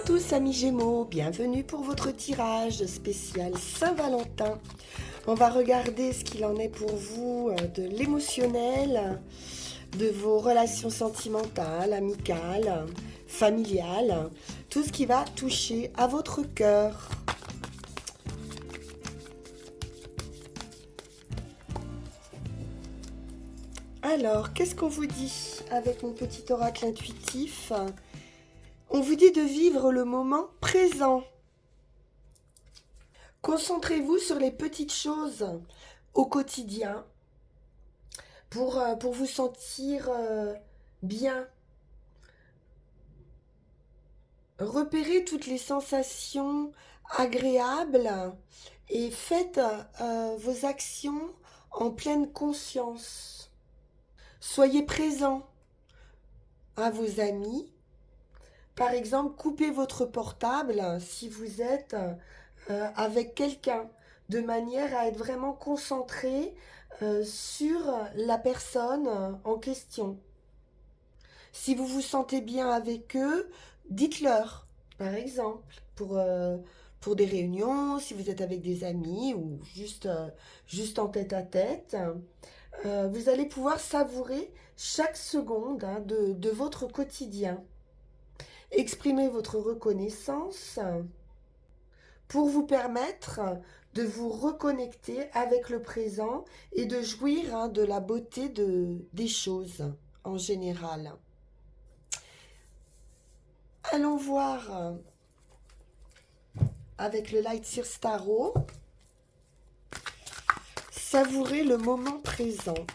tous amis Gémeaux, bienvenue pour votre tirage spécial Saint-Valentin. On va regarder ce qu'il en est pour vous de l'émotionnel, de vos relations sentimentales, amicales, familiales, tout ce qui va toucher à votre cœur. Alors, qu'est-ce qu'on vous dit avec mon petit oracle intuitif ? On vous dit de vivre le moment présent. Concentrez-vous sur les petites choses au quotidien pour vous sentir bien. Repérez toutes les sensations agréables et faites vos actions en pleine conscience. Soyez présent à vos amis. Par exemple, coupez votre portable si vous êtes avec quelqu'un, de manière à être vraiment concentré sur la personne en question. Si vous vous sentez bien avec eux, dites-leur, par exemple, pour des réunions, si vous êtes avec des amis ou juste en tête à tête. Vous allez pouvoir savourer chaque seconde de votre quotidien. Exprimez votre reconnaissance pour vous permettre de vous reconnecter avec le présent et de jouir de la beauté des choses en général. Allons voir avec le Light Seer Tarot, savourer le moment présent.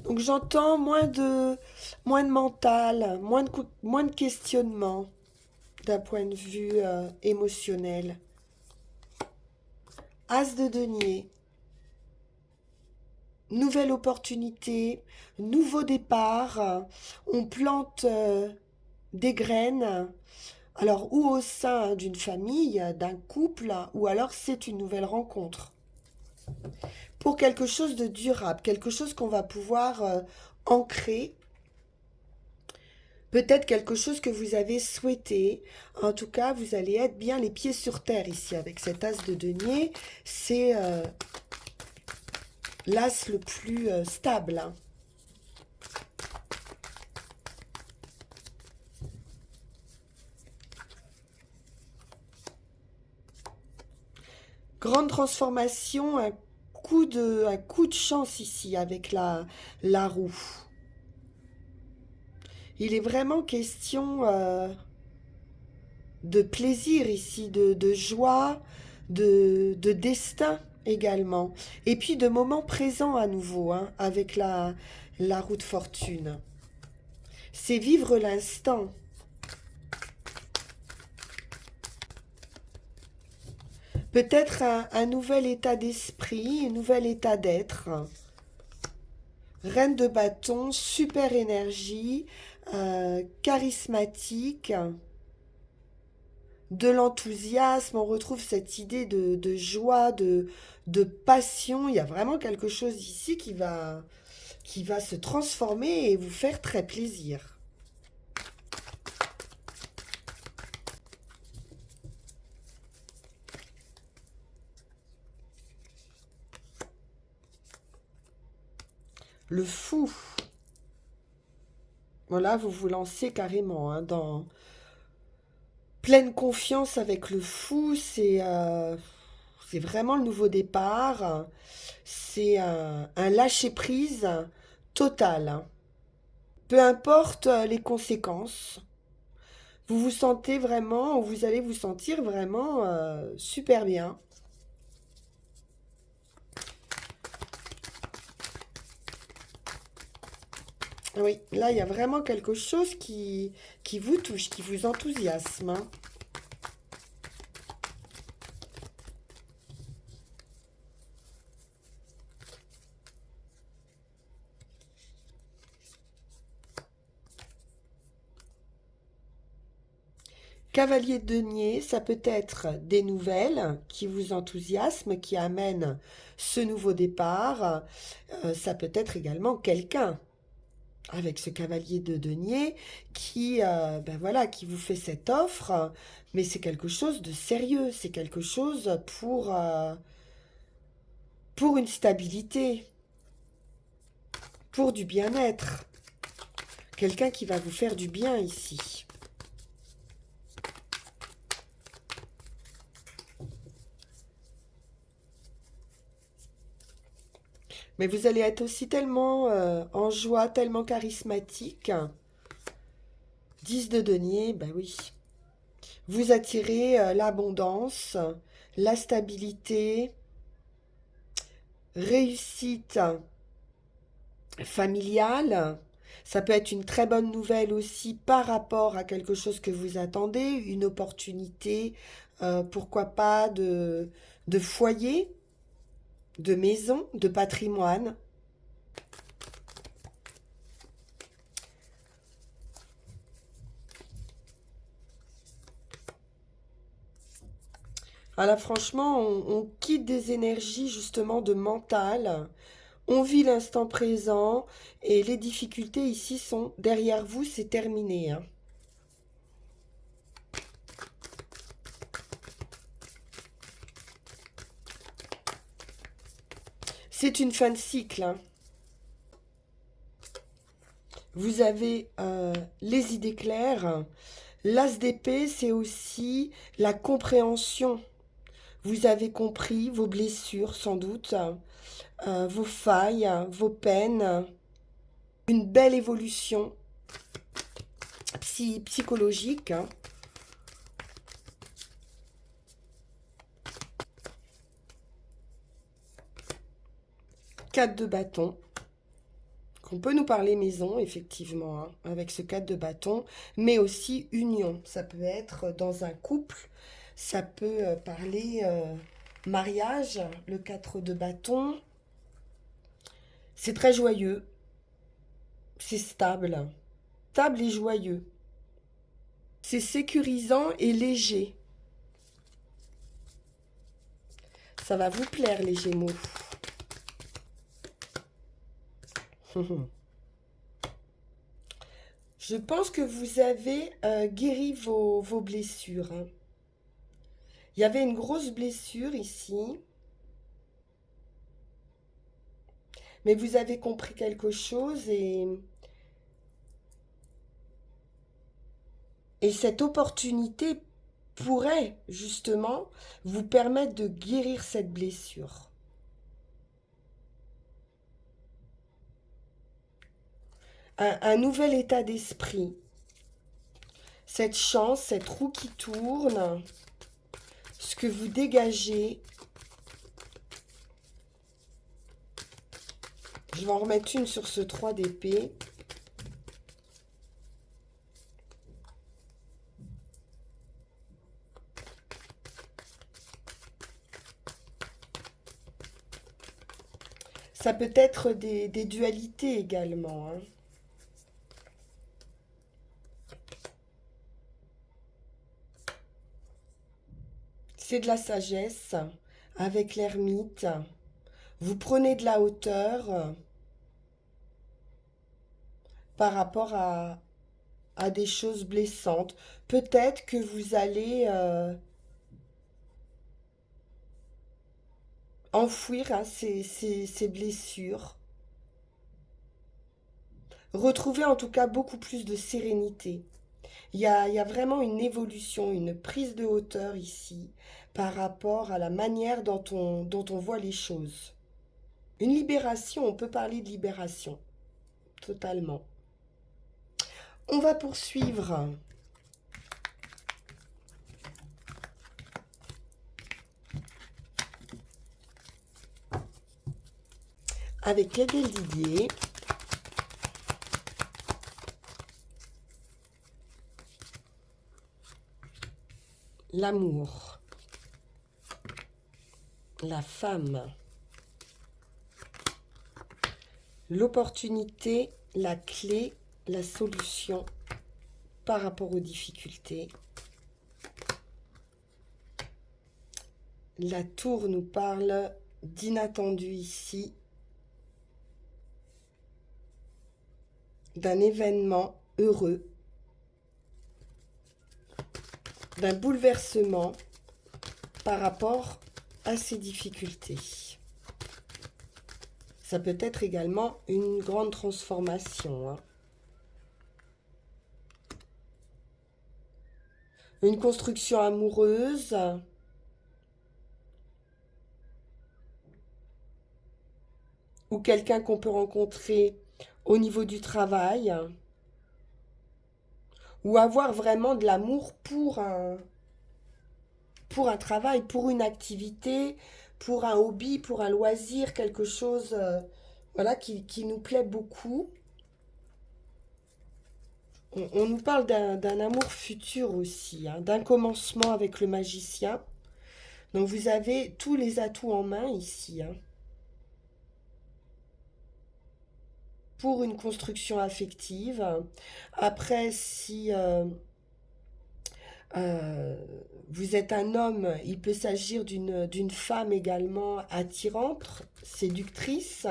Donc j'entends moins de mental, moins de questionnement d'un point de vue émotionnel. As de denier. Nouvelle opportunité, nouveau départ. On plante des graines. Alors ou au sein d'une famille, d'un couple, ou alors c'est une nouvelle rencontre. Pour quelque chose de durable, quelque chose qu'on va pouvoir ancrer. Peut-être quelque chose que vous avez souhaité. En tout cas, vous allez être bien les pieds sur terre ici avec cet as de denier. C'est l'as le plus stable. Grande transformation, un coup de chance ici avec la roue. Il est vraiment question de plaisir ici, de joie, de destin également. Et puis de moments présents à nouveau avec la roue de fortune. C'est vivre l'instant. Peut-être un nouvel état d'esprit, un nouvel état d'être. Reine de bâton, super énergie, charismatique, de l'enthousiasme, on retrouve cette idée de joie, de passion. Il y a vraiment quelque chose ici qui va se transformer et vous faire très plaisir. Le fou. Voilà, vous vous lancez carrément dans pleine confiance avec le fou. C'est vraiment le nouveau départ. C'est un lâcher-prise total. Peu importe les conséquences, vous vous sentez vraiment, ou vous allez vous sentir vraiment super bien. Oui, là, il y a vraiment quelque chose qui vous touche, qui vous enthousiasme. Cavalier de denier, ça peut être des nouvelles qui vous enthousiasment, qui amènent ce nouveau départ. Ça peut être également quelqu'un avec ce cavalier de denier qui, ben voilà, qui vous fait cette offre, mais c'est quelque chose de sérieux, c'est quelque chose pour une stabilité, pour du bien-être. Quelqu'un qui va vous faire du bien ici. Mais vous allez être aussi tellement en joie, tellement charismatique. 10 de denier, ben oui. Vous attirez l'abondance, la stabilité, réussite familiale. Ça peut être une très bonne nouvelle aussi par rapport à quelque chose que vous attendez, une opportunité, pourquoi pas de foyer, de maison, de patrimoine. Ah là, franchement, on quitte des énergies justement de mental. On vit l'instant présent et les difficultés ici sont derrière vous, c'est terminé, hein. C'est une fin de cycle, hein. Vous avez les idées claires. L'as d'épée, c'est aussi la compréhension. Vous avez compris vos blessures, sans doute, vos failles, vos peines. Une belle évolution psychologique, hein. 4 de bâton. Qu'on peut nous parler maison, effectivement, hein, avec ce 4 de bâton, mais aussi union. Ça peut être dans un couple, ça peut parler mariage, le 4 de bâton. C'est très joyeux, c'est stable, stable et joyeux. C'est sécurisant et léger. Ça va vous plaire, les Gémeaux. Je pense que vous avez guéri vos blessures, hein. Il y avait une grosse blessure ici, mais vous avez compris quelque chose et cette opportunité pourrait justement vous permettre de guérir cette blessure. Un nouvel état d'esprit. Cette chance, cette roue qui tourne, ce que vous dégagez. Je vais en remettre une sur ce 3 d'épée. Ça peut être des dualités également, hein. C'est de la sagesse avec l'ermite. Vous prenez de la hauteur par rapport à des choses blessantes. Peut-être que vous allez enfouir, hein, ces blessures. Retrouver en tout cas beaucoup plus de sérénité. Il y a vraiment une évolution, une prise de hauteur ici par rapport à la manière dont on voit les choses. Une libération, on peut parler de libération, totalement. On va poursuivre avec Adèle Didier. L'amour, la femme, l'opportunité, la clé, la solution par rapport aux difficultés. La tour nous parle d'inattendu ici, d'un événement heureux, d'un bouleversement par rapport à ces difficultés. Ça peut être également une grande transformation, hein. Une construction amoureuse, ou quelqu'un qu'on peut rencontrer au niveau du travail, ou avoir vraiment de l'amour pour un travail, pour une activité, pour un hobby, pour un loisir, quelque chose voilà, qui nous plaît beaucoup. On nous parle d'un amour futur aussi, hein, d'un commencement avec le magicien. Donc vous avez tous les atouts en main ici, hein, pour une construction affective. Après, si euh, vous êtes un homme, il peut s'agir d'une femme également attirante, séductrice,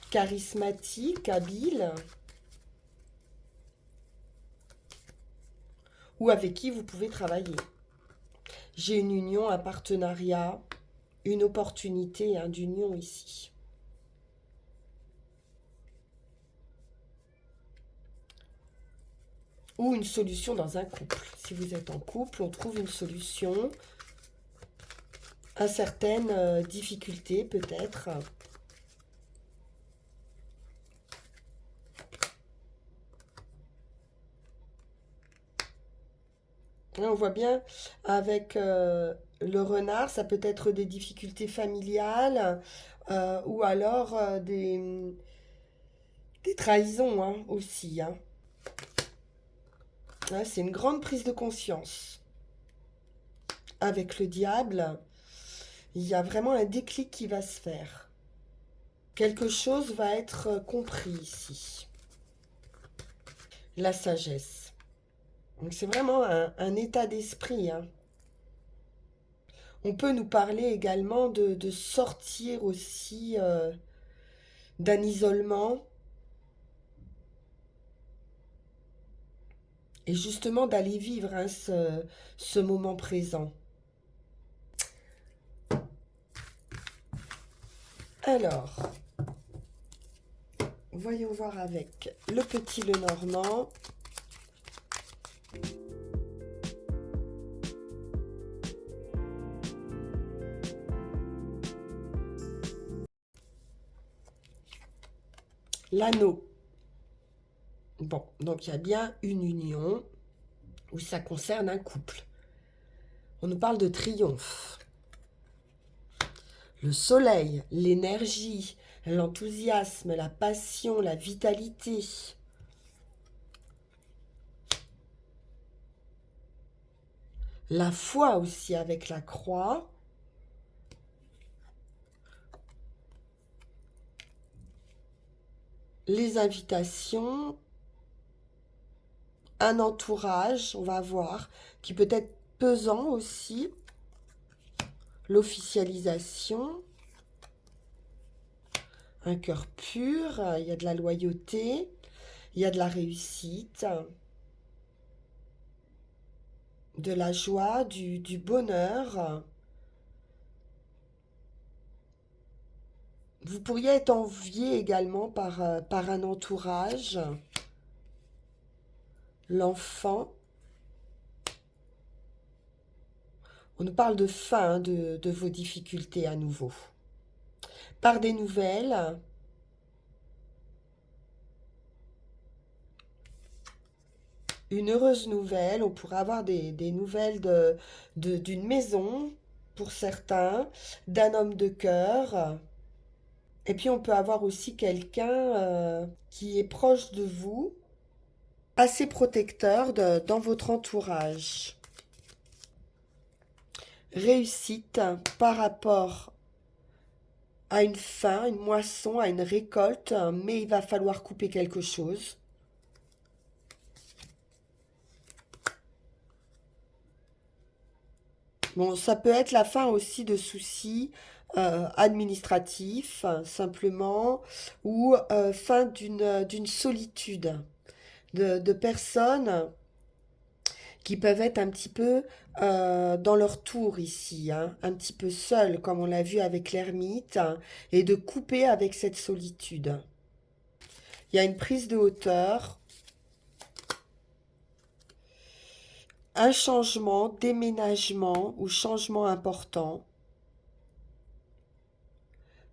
charismatique, habile, ou avec qui vous pouvez travailler. J'ai une union, un partenariat, une opportunité, hein, d'union ici. Ou une solution dans un couple. Si vous êtes en couple, on trouve une solution à certaines difficultés peut-être. Là, on voit bien avec le renard, ça peut être des difficultés familiales ou alors des trahisons, hein, aussi, hein. Là, c'est une grande prise de conscience. Avec le diable, il y a vraiment un déclic qui va se faire. Quelque chose va être compris ici. La sagesse. Donc c'est vraiment un état d'esprit, hein. On peut nous parler également de sortir aussi d'un isolement et justement d'aller vivre, hein, ce moment présent. Alors, voyons voir avec le petit Lenormand. L'anneau. Bon, donc il y a bien une union où ça concerne un couple. On nous parle de triomphe. Le soleil, l'énergie, l'enthousiasme, la passion, la vitalité. La foi aussi avec la croix. Les invitations. Un entourage, on va voir, qui peut être pesant aussi. L'officialisation. Un cœur pur, il y a de la loyauté, il y a de la réussite, de la joie, du bonheur. Vous pourriez être envié également par un entourage, l'enfant. On nous parle de fin, hein, de vos difficultés à nouveau. Par des nouvelles. Une heureuse nouvelle, on pourrait avoir des nouvelles d'une maison pour certains, d'un homme de cœur. Et puis on peut avoir aussi quelqu'un qui est proche de vous, assez protecteur dans votre entourage. Réussite par rapport à une fin, une moisson, à une récolte, mais il va falloir couper quelque chose. Bon, ça peut être la fin aussi de soucis administratifs, simplement, ou fin d'une solitude de personnes qui peuvent être un petit peu dans leur tour ici, hein, un petit peu seules, comme on l'a vu avec l'ermite, hein, et de couper avec cette solitude. Il y a une prise de hauteur, un changement, déménagement ou changement important.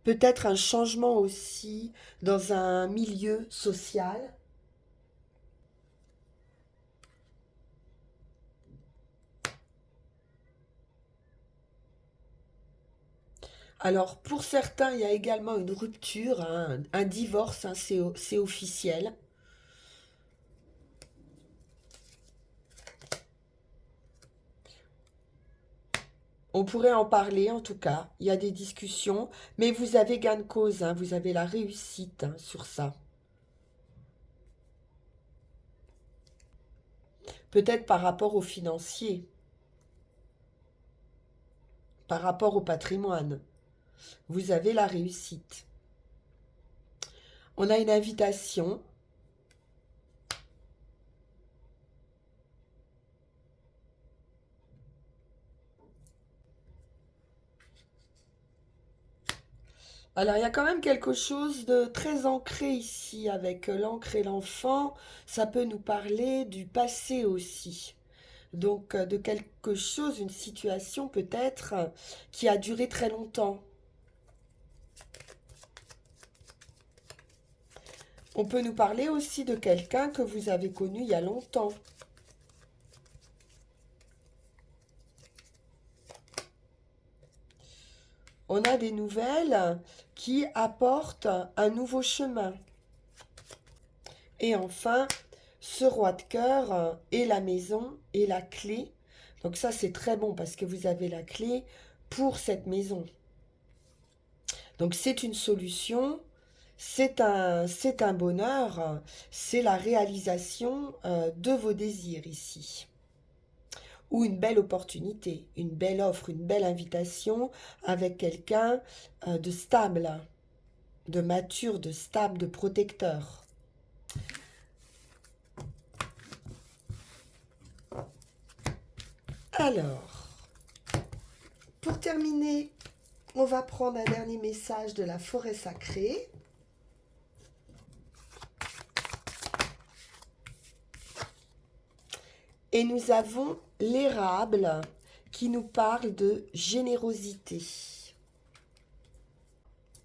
Peut-être un changement aussi dans un milieu social. Alors, pour certains, il y a également une rupture, hein, un divorce, hein, c'est officiel. On pourrait en parler en tout cas, il y a des discussions, mais vous avez gain de cause, hein, vous avez la réussite hein, sur ça. Peut-être par rapport au financier, par rapport au patrimoine, vous avez la réussite. On a une invitation. Alors, il y a quand même quelque chose de très ancré ici avec l'encre et l'enfant. Ça peut nous parler du passé aussi. Donc, de quelque chose, une situation peut-être qui a duré très longtemps. On peut nous parler aussi de quelqu'un que vous avez connu il y a longtemps. On a des nouvelles qui apportent un nouveau chemin. Et enfin, ce roi de cœur et la maison et la clé. Donc ça, c'est très bon parce que vous avez la clé pour cette maison. Donc c'est une solution, c'est un bonheur, c'est la réalisation de vos désirs ici. Ou une belle opportunité, une belle offre, une belle invitation avec quelqu'un de stable, de mature, de stable, de protecteur. Alors, pour terminer, on va prendre un dernier message de la forêt sacrée. Et nous avons l'érable qui nous parle de générosité.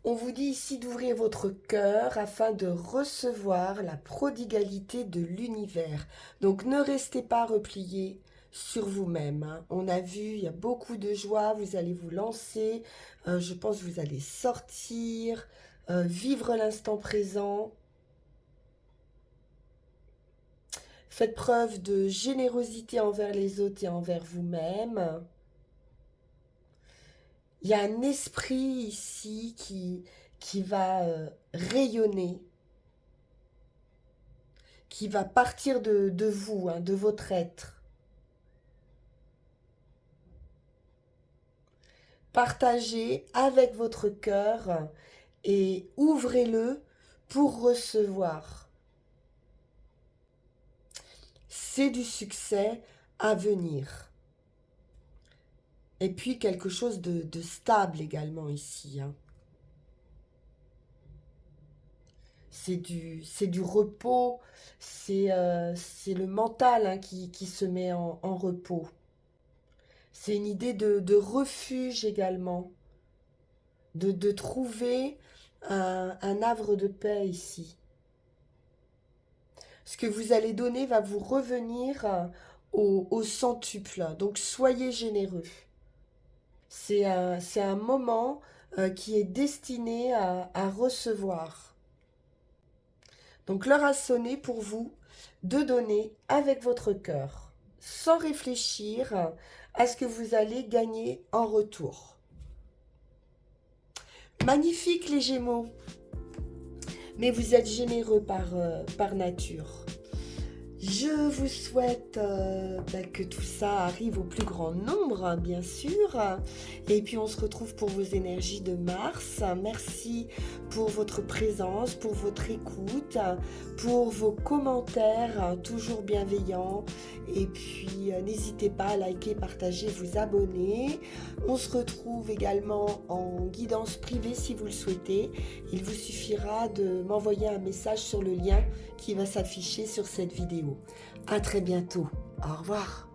On vous dit ici d'ouvrir votre cœur afin de recevoir la prodigalité de l'univers. Donc ne restez pas repliés sur vous-même, hein. On a vu, il y a beaucoup de joie, vous allez vous lancer, je pense que vous allez sortir, vivre l'instant présent. Faites preuve de générosité envers les autres et envers vous-même. Il y a un esprit ici qui va rayonner, qui va partir de vous, hein, de votre être. Partagez avec votre cœur et ouvrez-le pour recevoir. C'est du succès à venir. Et puis quelque chose de stable également ici, hein. C'est du repos, c'est le mental hein, qui se met en repos. C'est une idée de refuge également, de trouver un havre de paix ici. Ce que vous allez donner va vous revenir au centuple, donc soyez généreux. C'est un moment qui est destiné à recevoir. Donc l'heure a sonné pour vous de donner avec votre cœur, sans réfléchir à ce que vous allez gagner en retour. Magnifique les Gémeaux, mais vous êtes généreux par nature. Je vous souhaite que tout ça arrive au plus grand nombre, hein, bien sûr. Et puis on se retrouve pour vos énergies de Mars. Merci pour votre présence, pour votre écoute, pour vos commentaires toujours bienveillants. Et puis n'hésitez pas à liker, partager, vous abonner. On se retrouve également en guidance privée si vous le souhaitez. Il vous suffira de m'envoyer un message sur le lien qui va s'afficher sur cette vidéo. À très bientôt. Au revoir.